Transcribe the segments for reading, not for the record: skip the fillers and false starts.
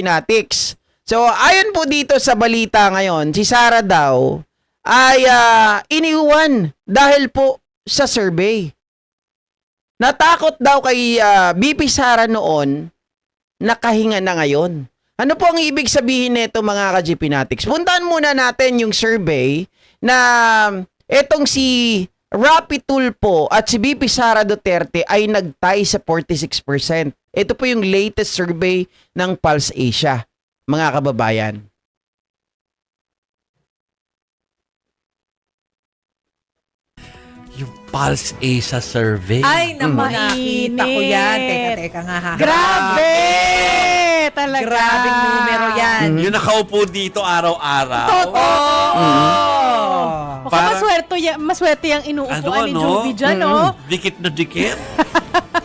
Ka-Jeepinatics. So, ayon po dito sa balita ngayon, si Sara daw ay iniwan dahil po sa survey. Natakot daw kay BP Sara noon, nakahinga na ngayon. Ano po ang ibig sabihin nito mga ka-Jeepinatics? Puntahan muna natin yung survey na etong si Rapi Tulfo at si BP Sara Duterte ay nagtay sa 46%. Ito po yung latest survey ng Pulse Asia, mga kababayan. Yung Pulse Asia survey. Ay, naku, nakita ko yan. Teka nga. Grabe! Talaga. Grabing numero yan. Yung nakaupo dito araw-araw. Baka maswerte yung inuupuan ni Jovi dyan, no? Dikit na dikit.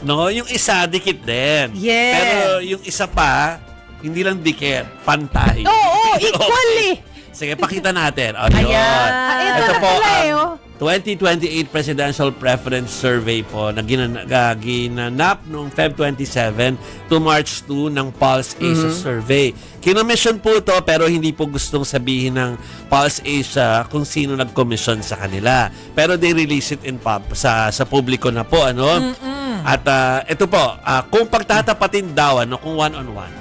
No, yung isa dikit din. Yes. Pero yung isa pa, hindi lang dikit, pantay. Oo, equal eh. Sige, pakita natin. O, Ayan. yun. Ito Ito na po pala eh, ang 2028 Presidential Preference Survey po na ginanap noong Feb 27 to March 2 ng Pulse Asia Survey. Kinomission po ito pero hindi po gustong sabihin ng Pulse Asia kung sino nag-commission sa kanila. Pero they release it in sa publiko na po. Ano? At ito po, kung pagtatapatin daw, kung one-on-one,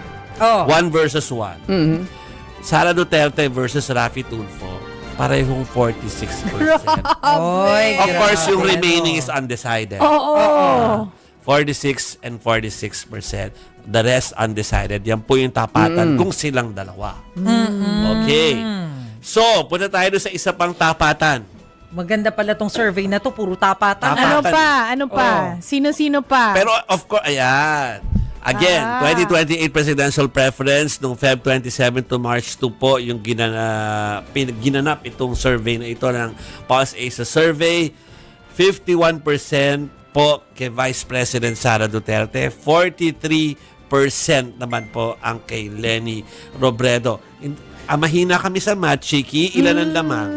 one versus one, Sara Duterte versus Rafi Tulfo, parehong 46%. Oy, Of course, yung remaining is undecided. Oo. 46 and 46%. The rest undecided. Yan po yung tapatan kung silang dalawa. Okay. So, punta tayo sa isa pang tapatan. Maganda pala tong survey na to. Puro tapatan. Ano pa? Sino-sino pa? Pero of course, ayan. Again, 2028 presidential preference noong Feb 27 to March 2 po yung ginanap itong survey na ito ng Pulse Asia Survey. 51% po kay Vice President Sara Duterte, 43% naman po ang kay Leni Robredo. Mahina kami sa math, Chiki. Ilan ang lamang?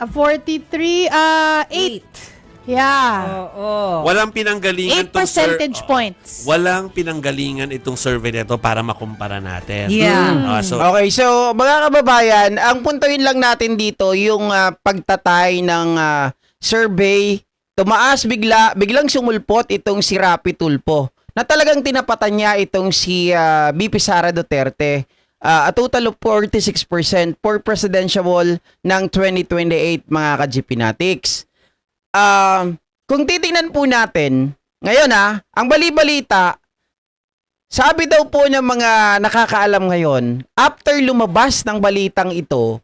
43, 8. Yeah. Walang pinanggalingan 8 percentage points. Walang pinanggalingan itong survey nito para makumpara natin. Yeah. Okay, so mga kababayan, ang puntoin lang natin dito yung pagtatay ng survey. Tumaas biglang sumulpot itong si Rapi Tulfo na talagang tinapatan niya itong si BP Sara Duterte. A total of 46% for presidential ng 2028 mga ka-Jeepinatics. Kung titingnan po natin, ngayon ang bali-balita, sabi daw po ng mga nakakaalam ngayon, after lumabas ng balitang ito,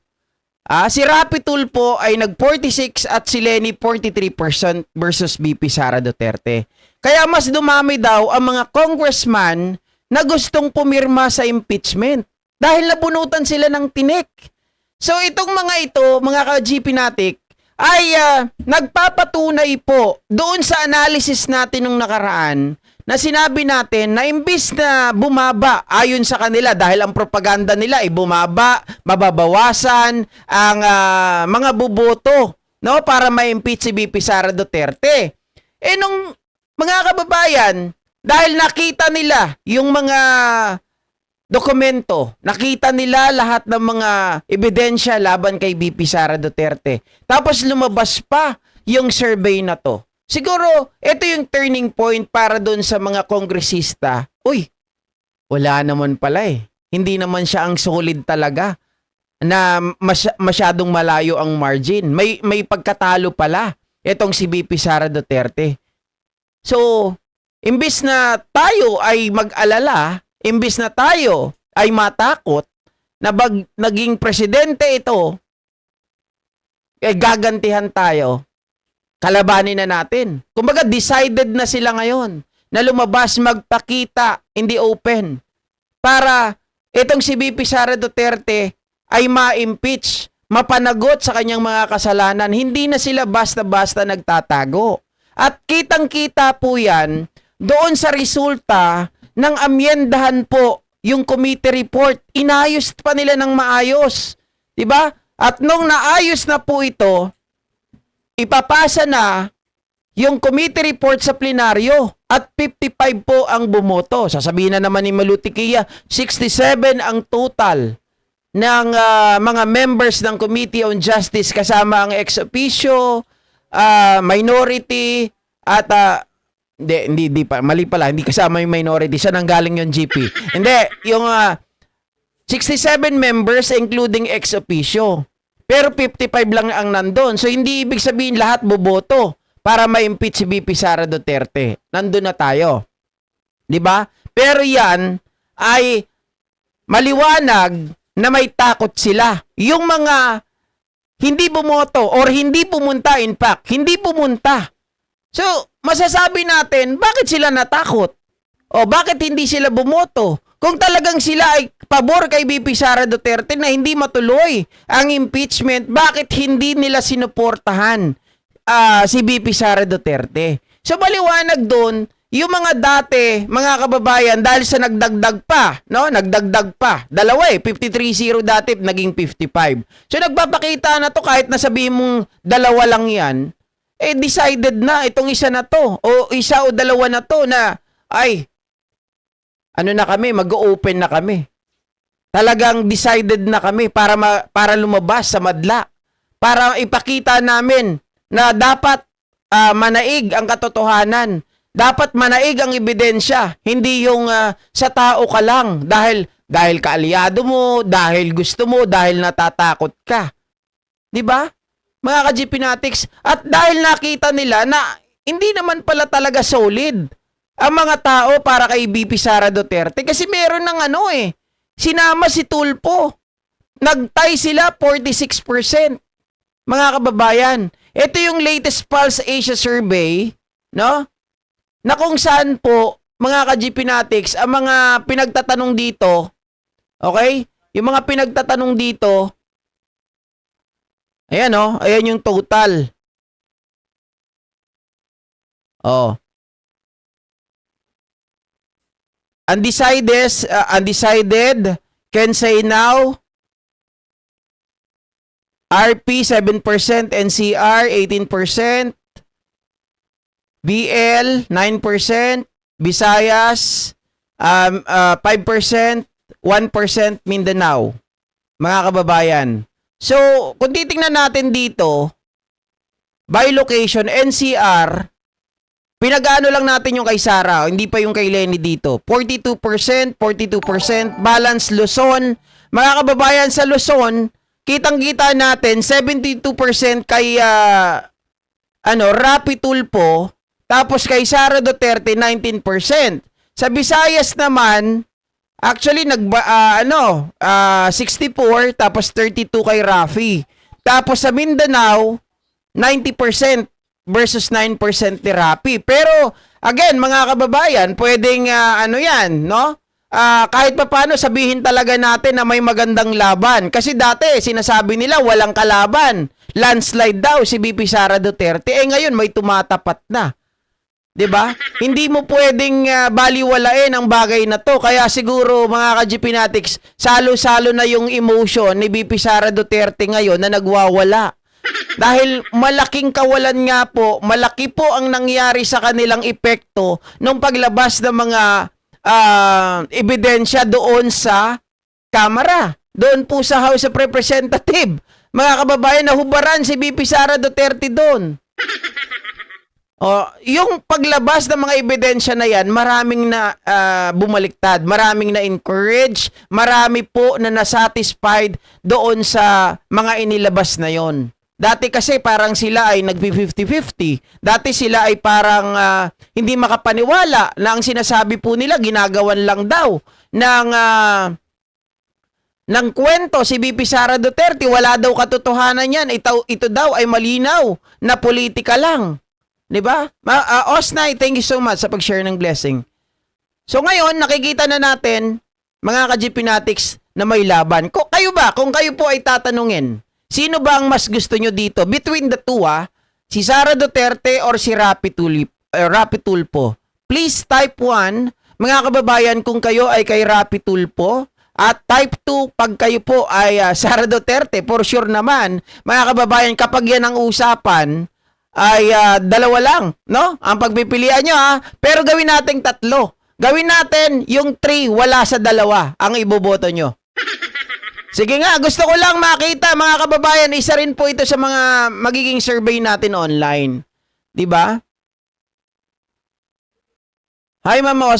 si Rapi Tulfo ay nag-46 at si Leni 43% versus BP Sara Duterte. Kaya mas dumami daw ang mga congressman na gustong pumirma sa impeachment dahil nabunutan sila ng tinik. So itong mga ito, mga ka-Jeepinatic, ay nagpapatunay po doon sa analysis natin nung nakaraan na sinabi natin na imbis na bumaba ayon sa kanila dahil ang propaganda nila ay bumaba, mababawasan ang mga boboto, no, para ma-impeach si BP Sara Duterte. Nung mga kababayan, dahil nakita nila yung mga dokumento, nakita nila lahat ng mga ebidensya laban kay BP Sara Duterte. Tapos lumabas pa yung survey na to. Siguro, ito yung turning point para doon sa mga kongresista. Uy, wala naman pala eh. Hindi naman siya ang solid talaga na masyadong malayo ang margin. May pagkatalo pala itong si BP Sara Duterte. So, imbis na tayo ay mag-alala, imbis na tayo ay matakot na naging presidente ito, gagantihan tayo, kalabanin na natin. Kumbaga, decided na sila ngayon na lumabas, magpakita in the open para itong si BP Sara Duterte ay ma-impeach, mapanagot sa kanyang mga kasalanan. Hindi na sila basta-basta nagtatago. At kitang-kita po yan doon sa resulta ng amyendahan po yung committee report. Inayos pa nila ng maayos. Diba? At nung naayos na po ito, ipapasa na yung committee report sa plenaryo at 55 po ang bumoto. Sasabihin na naman ni Malutikia, 67 ang total ng mga members ng Committee on Justice kasama ang ex officio, minority at hindi pa mali pala, hindi kasama yung minority, siya nanggaling yung GP. Hindi, yung 67 members including ex officio. Pero 55 lang ang nandun. So hindi ibig sabihin lahat boboto para ma-impeach si VP Sara Duterte. Nandun na tayo. 'Di ba? Pero yan ay maliwanag na may takot sila. Yung mga hindi bumoto or hindi pumunta, in fact, hindi pumunta. So, masasabi natin, bakit sila natakot? O bakit hindi sila bumoto? Kung talagang sila ay pabor kay VP Sara Duterte na hindi matuloy ang impeachment, bakit hindi nila sinuportahan si VP Sara Duterte? So, maliwanag doon, yung mga dati, mga kababayan, dahil sa nagdagdag pa, no? Nagdagdag pa. Dalawa 53-0 dati, naging 55. So, nagpapakita na to kahit nasabihin mong dalawa lang yan, decided na itong isa na to, o isa o dalawa na to na, ay, ano na kami, mag-open na kami. Talagang decided na kami para lumabas sa madla. Para ipakita namin na dapat manaig ang katotohanan. Dapat manaig ang ebidensya, hindi yung sa tao ka lang dahil kaalyado mo, dahil gusto mo, dahil natatakot ka. 'Di ba? Mga ka-GPnatics, at dahil nakita nila na hindi naman pala talaga solid ang mga tao para kay VP Sara Duterte kasi meron ng sinama si Tulfo. Nagtay sila 46%. Mga kababayan, ito yung latest Pulse Asia survey, no? Na kung saan po, mga ka-GPnatics, ang mga pinagtatanong dito, okay? Yung mga pinagtatanong dito, ayan ayan yung total. Undecided, can say now, RP 7%, NCR 18%, BL 9%, Visayas 5%, 1% Mindanao. Mga kababayan. So, kung titingnan natin dito, by location, NCR, pinag-ano lang natin yung kay Sara, hindi pa yung kay Lenny dito. 42%, balance Luzon. Mga kababayan sa Luzon, kitang-kita natin 72% kay Rapi Tulfo, tapos kay Sara Duterte 19%. Sa Visayas naman, actually 64 tapos 32 kay Rafi. Tapos sa Mindanao 90% versus 9% ni Rapi. Pero again, mga kababayan, pwedeng kahit papaano sabihin talaga natin na may magandang laban. Kasi dati sinasabi nila walang kalaban. Landslide daw si VP Sara Duterte. Ngayon may tumatapat na. 'Di ba? Hindi mo pwedeng baliwalain ang bagay na 'to. Kaya siguro mga ka-GPnatics, salo-salo na yung emotion ni VP Sara Duterte ngayon na nagwawala. Dahil malaking kawalan nga po, malaki po ang nangyari sa kanilang epekto nung paglabas ng mga ebidensya doon sa Kamara. Doon po sa House of Representatives. Mga kababayan, nahubaran si VP Sara Duterte doon. Yung paglabas ng mga ebidensya na yan, maraming na bumaliktad, maraming na encourage, marami po na nasatisfied doon sa mga inilabas na yon. Dati kasi parang sila ay nag-50-50. Dati sila ay parang hindi makapaniwala na ang sinasabi po nila ginagawan lang daw ng kwento si VP Sara Duterte. Wala daw katotohanan yan. Ito daw ay malinaw na politika lang. 'Di ba? Osnay, thank you so much sa pag-share ng blessing. So ngayon, nakikita na natin, mga ka-GPnatics, na may laban. Kayo ba, kung kayo po ay tatanungin, sino ba ang mas gusto nyo dito? Between the two, si Sara Duterte or si Rapi Tulfo? Please type 1, mga kababayan, kung kayo ay kay Rapi Tulfo. At type 2, pag kayo po ay Sara Duterte, for sure naman, mga kababayan, kapag yan ang usapan, ay dalawa lang, no? Ang pagpipilian nyo, ha? Pero gawin nating tatlo. Gawin natin yung 3 wala sa dalawa ang iboboto nyo. Sige nga, gusto ko lang makita mga kababayan, isa rin po ito sa mga magiging survey natin online. 'Di ba? Hi Mama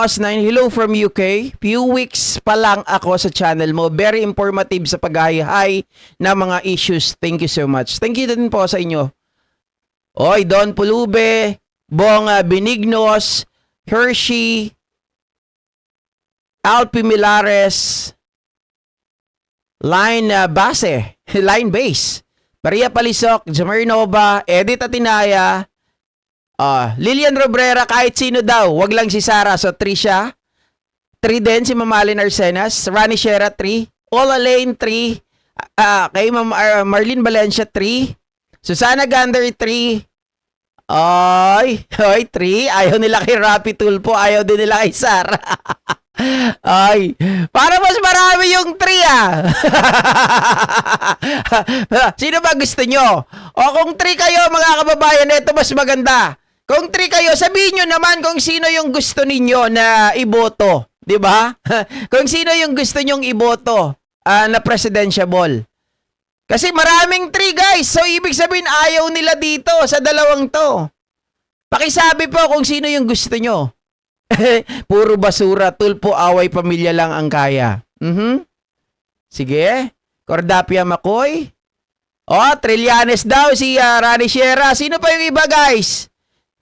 Os9, hello from UK. Few weeks pa lang ako sa channel mo. Very informative sa pag-hi na mga issues. Thank you so much. Thank you din po sa inyo. Oy, Don Pulube, Bong Benignos, Hershey, Alpi Milares, Line Base, Line Base, Maria Palisok, Jamar Nova, Edith Atinaya, Lilian Robrera, kahit sino daw, wag lang si Sara. So 3 siya. 3 din si Mamalin Arsenas, Rani Shera 3, Ola Lane 3, kay Marlene Valencia 3, Susana Gander 3, Oy, 3. Ayaw nila kay Rapi Tulpo, ayaw din nila kay Sara. Ay, para mas marami yung 3 Sino ba gusto nyo? O kung 3 kayo mga kababayan, ito mas maganda. Kung 3 kayo, sabihin nyo naman kung sino yung gusto ninyo na iboto. 'Di ba? Kung sino yung gusto nyong iboto na presidential. Kasi maraming 3 guys. So ibig sabihin ayaw nila dito sa dalawang to. Pakisabi po kung sino yung gusto nyo. Puro basura, tulpo, away, pamilya lang ang kaya. Sige. Cordapia Makoy. Trillanes daw si Rani Shera. Sino pa yung iba guys?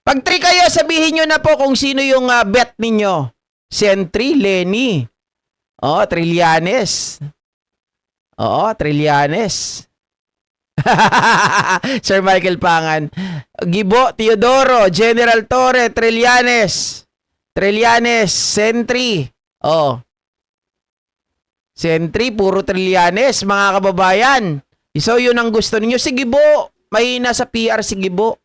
Pag 3 kayo, sabihin nyo na po kung sino yung bet ninyo. Sentry, Lenny. Trillanes. Trillanes. Sir Michael Pangan. Gibo, Teodoro, General Torre, Trillanes. Trillanes, Sentry. Sentry, puro Trillanes, mga kababayan. So, yun ang gusto ninyo. Si Gibo, mahina sa PR si Gibo.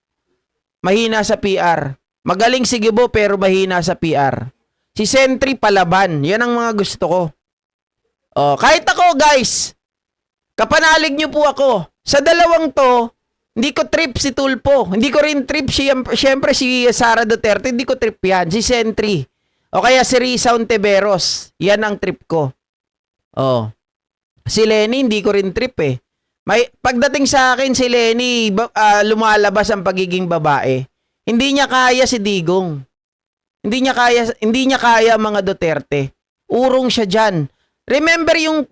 Mahina sa PR. Magaling si Gibo, pero mahina sa PR. Si Sentry, palaban. Yan ang mga gusto ko. Kahit ako, guys, kapanalig nyo po ako. Sa dalawang to, hindi ko trip si Tulpo. Hindi ko rin trip siyempre si Sara Duterte. Hindi ko trip yan. Si Sentry. O kaya si Risa Ontiveros. Yan ang trip ko. Si Lenny, hindi ko rin trip eh. Pagdating sa akin, si Lenny, lumalabas ang pagiging babae. Hindi niya kaya si Digong. Hindi niya kaya mga Duterte. Urong siya dyan. Remember yung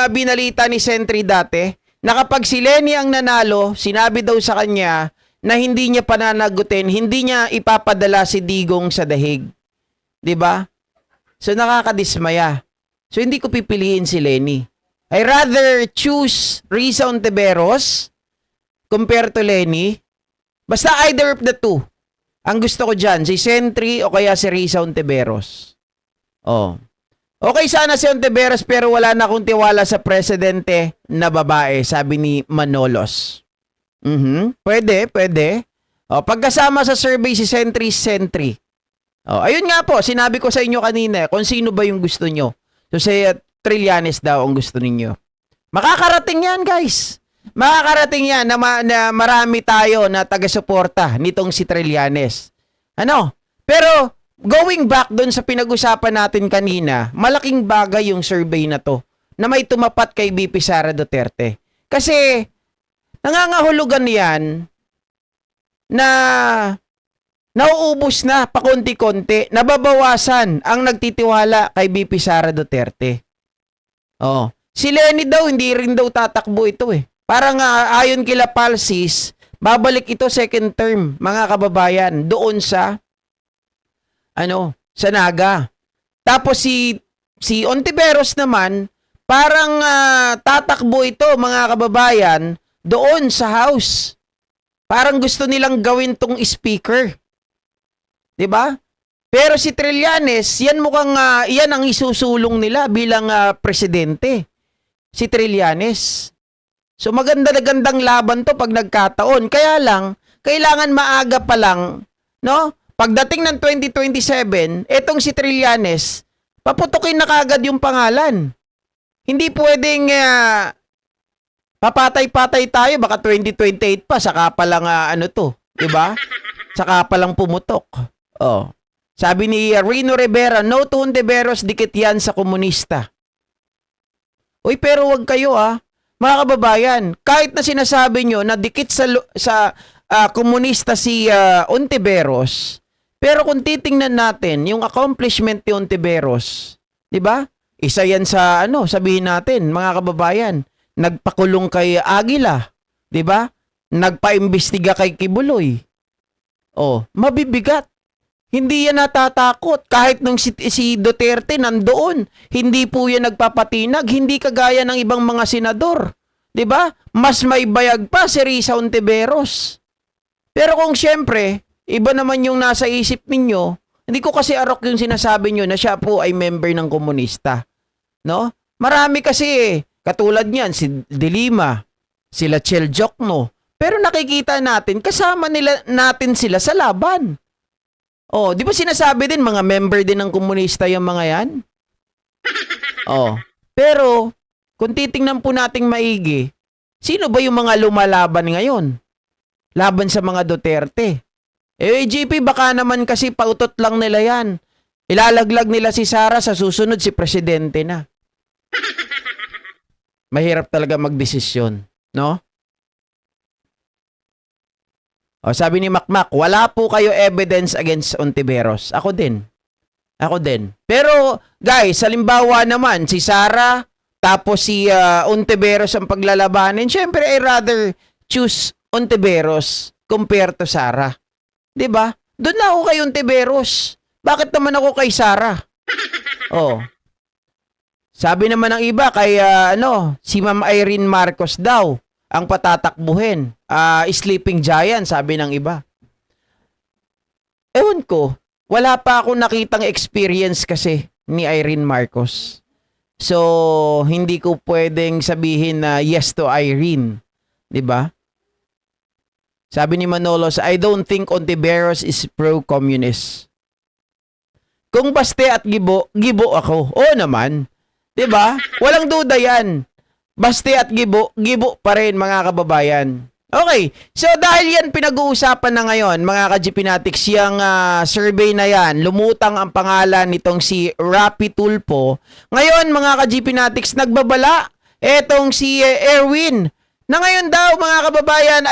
binalita ni Sentry dati? Na kapag si Lenny ang nanalo, sinabi daw sa kanya na hindi niya pananagutin, hindi niya ipapadala si Digong sa dahig. 'Di ba? So nakakadismaya. So hindi ko pipiliin si Lenny. I rather choose Risa Ontiveros compared to Lenny. Basta either of the two. Ang gusto ko dyan, si Sentry o kaya si Risa Ontiveros. Okay sana si Ontiveros pero wala na akong tiwala sa presidente na babae, sabi ni Manolos. Pwede. Pagkasama sa survey si Sentry. Ayun nga po, sinabi ko sa inyo kanina kung sino ba yung gusto nyo. So si Trillanes daw ang gusto ninyo. Makakarating yan guys. Makakarating yan na marami tayo na taga-suporta nitong si Trillanes. Pero going back doon sa pinag-usapan natin kanina, malaking bagay yung survey na to na may tumapat kay VP Sara Duterte. Kasi nangangahulugan yan na nauubos na pakonti-konti, nababawasan ang nagtitiwala kay VP Sara Duterte. Si Lenny daw, hindi rin daw tatakbo ito eh. Parang ayon kila Palsis, babalik ito second term, mga kababayan, doon sa sa Naga. Tapos si Ontiveros naman, parang tatakbo ito, mga kababayan, doon sa House. Parang gusto nilang gawin tong speaker. 'Di ba? Pero si Trillanes, yan mukhang yan ang isusulong nila bilang presidente. Si Trillanes. So maganda-gandang laban to pag nagkataon. Kaya lang, kailangan maaga pa lang, no? Pagdating ng 2027, etong si Trillanes, paputukin na kagad yung pangalan. Hindi pwedeng Papatay-patay tayo, baka 2028 pa, saka pa lang ano to, 'di ba? Saka pa lang pumutok. Oh. Sabi ni Rino Rivera, no to Hontiveros, dikit yan sa komunista. Uy, pero wag kayo mga kababayan, kahit na sinasabi nyo na dikit sa komunista si Hontiveros, pero kung titingnan natin yung accomplishment ni Hontiveros, 'di ba? Isa yan sa sabihin natin, mga kababayan, nagpakulong kay Aguila, 'di ba? Nagpaimbestiga kay Kibuloy. Oh, mabibigat. Hindi yan natatakot. Kahit nung si Duterte nandoon, hindi po yan nagpapatinag, hindi kagaya ng ibang mga senador. 'Di ba? Mas may bayag pa si Risa Hontiveros. Pero kung siyempre, iba naman yung nasa isip ninyo, hindi ko kasi arok yung sinasabi nyo na siya po ay member ng komunista. No? Marami kasi katulad niyan, si De Lima, sila Chel Jokno. Pero nakikita natin, kasama natin sila sa laban. Oh, di ba sinasabi din, mga member din ng komunista yung mga yan? Oh, pero, kung titingnan po nating maigi, sino ba yung mga lumalaban ngayon? Laban sa mga Duterte. JP, baka naman kasi pautot lang nila yan. Ilalaglag nila si Sara, sa susunod si Presidente na. Mahirap talaga magdesisyon, no? O, sabi ni Makmak, wala po kayo evidence against Hontiveros. Ako din. Pero, guys, halimbawa naman, si Sara, tapos si Hontiveros ang paglalabanin, syempre, I rather choose Hontiveros compared to Sara. 'Di ba? Doon na ako kay Hontiveros. Bakit naman ako kay Sara? Oh. Sabi naman ng iba kay si Ma'am Irene Marcos daw ang patatakbuhin. Sleeping Giant, sabi ng iba. Ewan ko, wala pa akong nakitang experience kasi ni Irene Marcos. So, hindi ko pwedeng sabihin na yes to Irene. 'Di ba? Sabi ni Manolos, I don't think Hontiveros is pro-communist. Kung Baste at Gibo ako. Oo naman. 'Di ba? Walang duda 'yan. Baste at Gibo pa rin, mga kababayan. Okay, so dahil yan pinag-uusapan na ngayon, mga ka-GPnatics, yung survey na yan, lumutang ang pangalan nitong si Rapi Tulfo. Ngayon, mga ka-GPnatics, nagbabala etong si Erwin, na ngayon daw, mga kababayan,